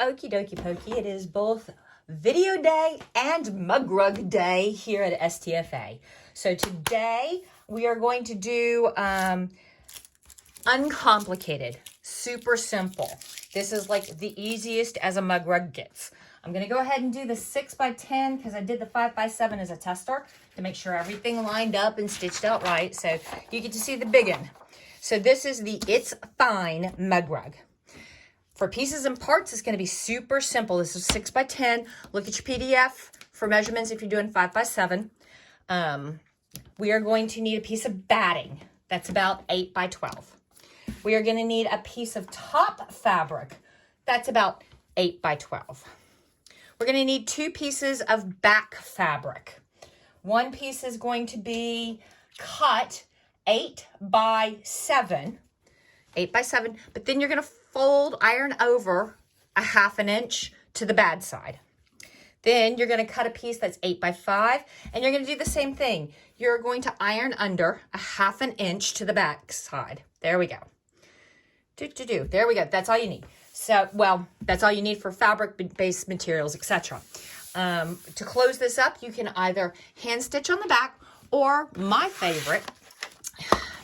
Okie dokie pokey. It is both video day and mug rug day here at STFA. So today we are going to do uncomplicated, super simple. This is like the easiest as a mug rug gets. I'm going to go ahead and do the 6x10 because I did the 5x7 as a tester to make sure everything lined up and stitched out right. So you get to see the big one. So this is the It's Fine mug rug. For pieces and parts, it's going to be super simple. This is 6x10. Look at your PDF for measurements if you're doing 5x7. We are going to need a piece of batting. That's about 8x12. We are going to need a piece of top fabric. That's about 8x12. We're going to need 2 pieces of back fabric. One piece is going to be cut 8x7. 8x7, but then you're going to fold, iron over a 1/2 inch to the bad side. Then you're going to cut a piece that's 8x5, and you're going to do the same thing. You're going to iron under a 1/2 inch to the back side. There we go. There we go. That's all you need. So, well, that's all you need for fabric-based materials, etc. To close this up, you can either hand stitch on the back, or my favorite,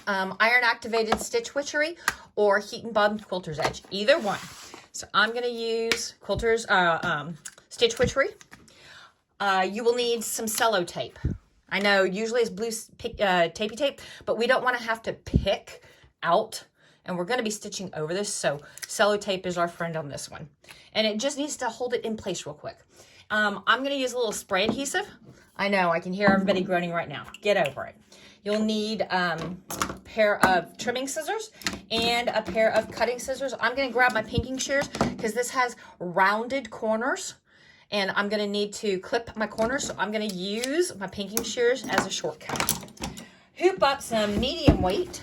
iron-activated stitch witchery or heat and bond quilter's edge. Either one. So I'm going to use quilter's stitch witchery. You will need some cello tape. I know usually it's blue tapey tape, but we don't want to have to pick out, and we're going to be stitching over this, so cello tape is our friend on this one. And it just needs to hold it in place real quick. I'm going to use a little spray adhesive. I know, I can hear everybody groaning right now. Get over it. You'll need a pair of trimming scissors and a pair of cutting scissors. I'm going to grab my pinking shears because this has rounded corners, and I'm going to need to clip my corners, so I'm going to use my pinking shears as a shortcut. Hoop up some medium weight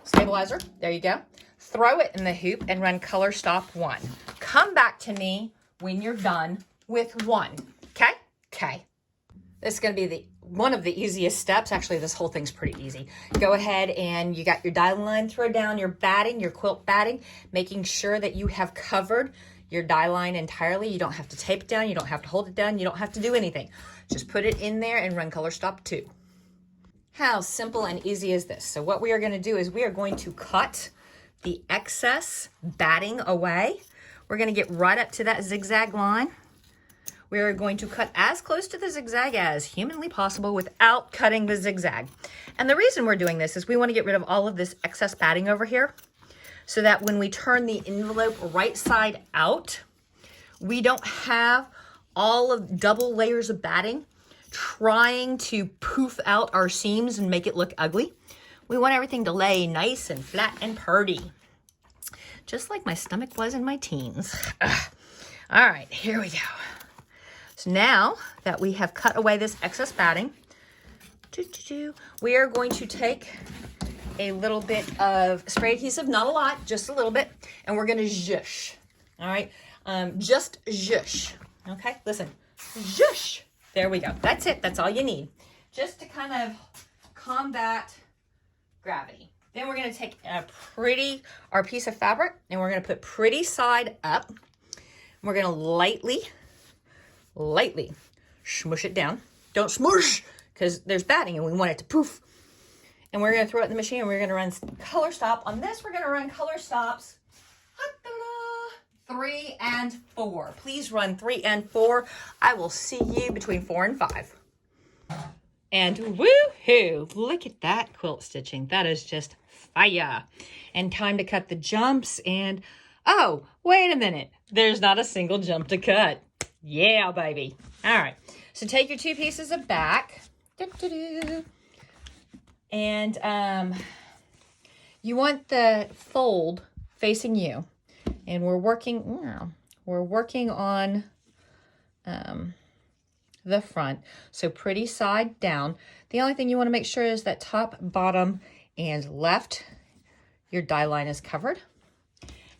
stabilizer. There you go. Throw it in the hoop and run color stop 1. Come back to me when you're done with 1. Okay? Okay. This is going to be one of the easiest steps. Actually, this whole thing's pretty easy. Go ahead and you got your die line, throw down your batting, your quilt batting, making sure that you have covered your die line entirely. You don't have to tape it down. You don't have to hold it down. You don't have to do anything. Just put it in there and run color stop 2. How simple and easy is this? So what we are going to do is we are going to cut the excess batting away. We're going to get right up to that zigzag line. We are going to cut as close to the zigzag as humanly possible without cutting the zigzag. And the reason we're doing this is we want to get rid of all of this excess batting over here so that when we turn the envelope right side out, we don't have all of double layers of batting trying to poof out our seams and make it look ugly. We want everything to lay nice and flat and purty, just like my stomach was in my teens. Ugh. All right, here we go. So now that we have cut away this excess batting, we are going to take a little bit of spray adhesive, not a lot, just a little bit, and we're going to zhush. All right, just zhush. Okay, listen, zhush. There we go. That's it. That's all you need, just to kind of combat gravity. Then we're going to take our piece of fabric, and we're going to put pretty side up. We're going to lightly smush it down. Don't smush, because there's batting and we want it to poof. And we're going to throw it in the machine, and we're going to run color stop. On this, we're going to run color stops 3 and 4. Please run 3 and 4. I will see you between 4 and 5. And woohoo! Look at that quilt stitching. That is just fire. And time to cut the jumps. And oh, wait a minute. There's not a single jump to cut. Yeah, baby. All right. So take your 2 pieces of back. And you want the fold facing you. And we're working on the front. So pretty side down. The only thing you want to make sure is that top, bottom, and left, your die line is covered.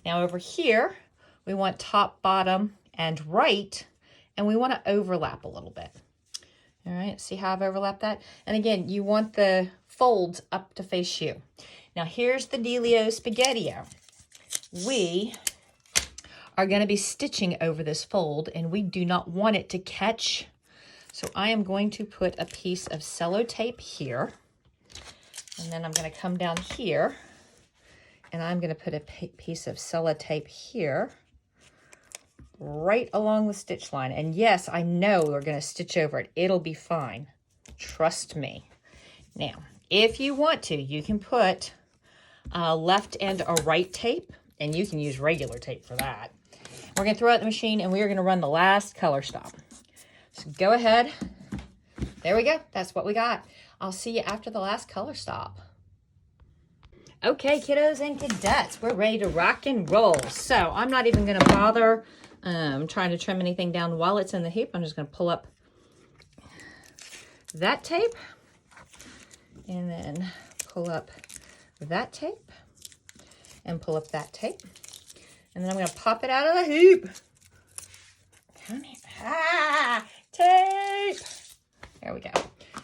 Now over here, we want top, bottom, and right, and we want to overlap a little bit. All right, see how I've overlapped that? And again, you want the folds up to face you. Now here's the dealio spaghettio. We are going to be stitching over this fold, and we do not want it to catch. So I am going to put a piece of sellotape here, and then I'm going to come down here, and I'm going to put a piece of sellotape here, right along the stitch line. And yes, I know we're going to stitch over it. It'll be fine. Trust me. Now, if you want to, you can put a left and a right tape, and you can use regular tape for that. We're going to throw it in the machine, and we are going to run the last color stop. So go ahead. There we go. That's what we got. I'll see you after the last color stop. Okay, kiddos and cadets, we're ready to rock and roll. So I'm not even going to bother trying to trim anything down while it's in the hoop. I'm just going to pull up that tape and then pull up that tape and pull up that tape. And then I'm going to pop it out of the hoop. Come here. Ah, tape. There we go.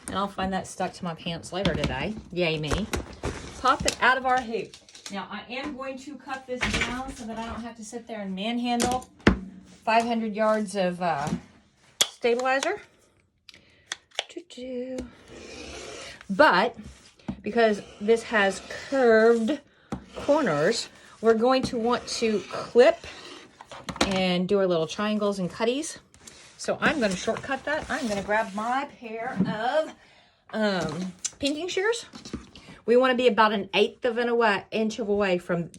And I'll find that stuck to my pants later today. Yay me. Pop it out of our hoop. Now I am going to cut this down so that I don't have to sit there and manhandle 500 yards of stabilizer. But because this has curved corners, we're going to want to clip and do our little triangles and cutties. So I'm going to shortcut that. I'm going to grab my pair of pinking shears. We want to be about 1/8 of an inch away from,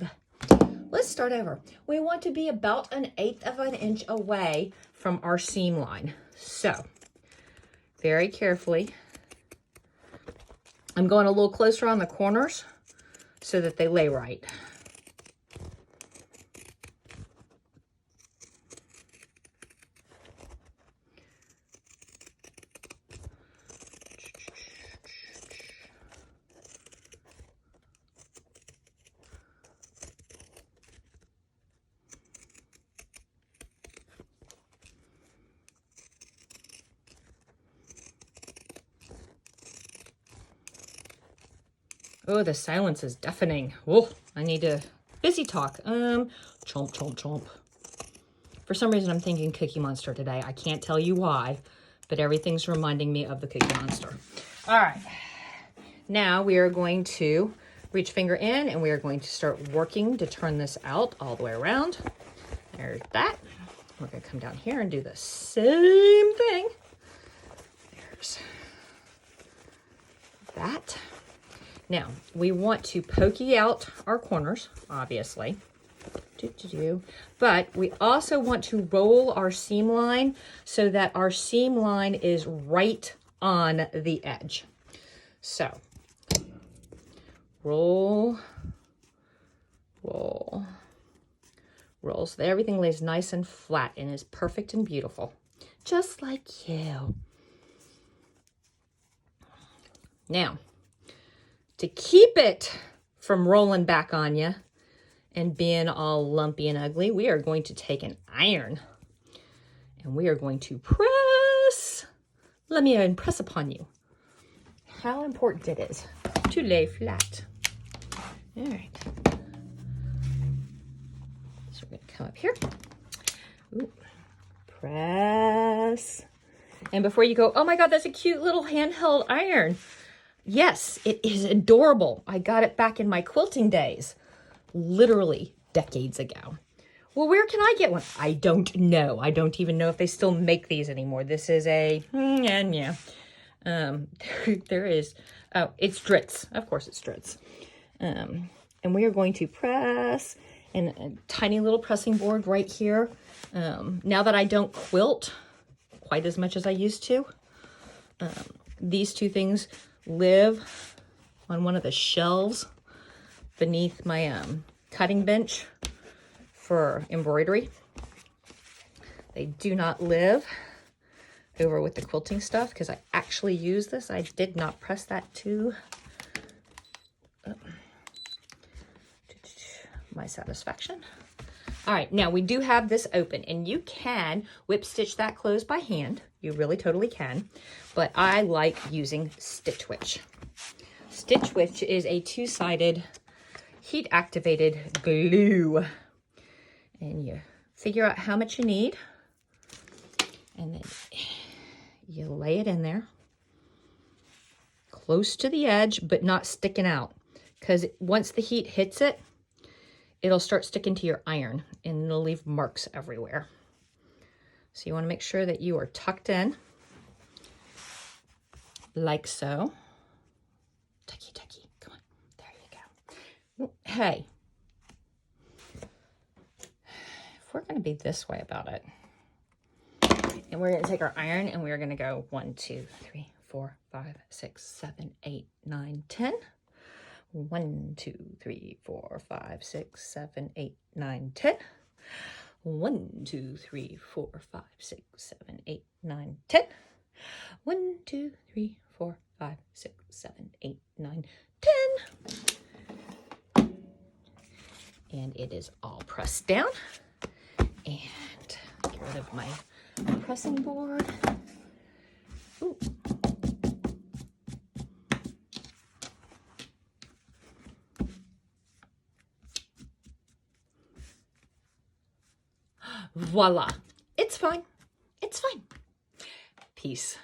let's start over. We want to be about 1/8 of an inch away from our seam line. So very carefully, I'm going a little closer on the corners so that they lay right. Oh, the silence is deafening. Oh, I need to busy talk. Chomp, chomp, chomp. For some reason, I'm thinking Cookie Monster today. I can't tell you why, but everything's reminding me of the Cookie Monster. All right. Now we are going to reach finger in, and we are going to start working to turn this out all the way around. There's that. We're going to come down here and do the same thing. There's that. Now, we want to pokey out our corners, obviously. But we also want to roll our seam line so that our seam line is right on the edge. So, roll, roll, roll, so that everything lays nice and flat and is perfect and beautiful, just like you. Now, to keep it from rolling back on you and being all lumpy and ugly, we are going to take an iron and we are going to press. Let me impress upon you how important it is to lay flat. All right. So we're going to come up here. Ooh. Press. And before you go, oh my God, that's a cute little handheld iron. Yes, it is adorable. I got it back in my quilting days, literally decades ago. Well, where can I get one? I don't know. I don't even know if they still make these anymore. This is a, yeah. There is, oh, it's Dritz. Of course it's Dritz. And we are going to press and a tiny little pressing board right here. Now that I don't quilt quite as much as I used to, these two things live on one of the shelves beneath my cutting bench for embroidery. They do not live over with the quilting stuff because I actually use this. I did not press that to my satisfaction. All right, now we do have this open, and you can whip stitch that closed by hand. You really totally can, but I like using Stitch Witch. Stitch Witch is a two-sided heat-activated glue, and you figure out how much you need, and then you lay it in there close to the edge, but not sticking out, because once the heat hits it, it'll start sticking to your iron and it'll leave marks everywhere. So you want to make sure that you are tucked in like so. Tucky, tucky, come on, there you go. Hey, if we're going to be this way about it, and we're going to take our iron and we're going to go 1, 2, 3, 4, 5, 6, 7, 8, 9, 10. 1, 2, 3, 4, 5, 6, 7, 8, 9, 10. 1, 2, 3, 4, 5, 6, 7, 8, 9, 10. 1, 2, 3, 4, 5, 6, 7, 8, 9, 10. And it is all pressed down. And get rid of my pressing board. Ooh. Voila. It's fine. It's fine. Peace.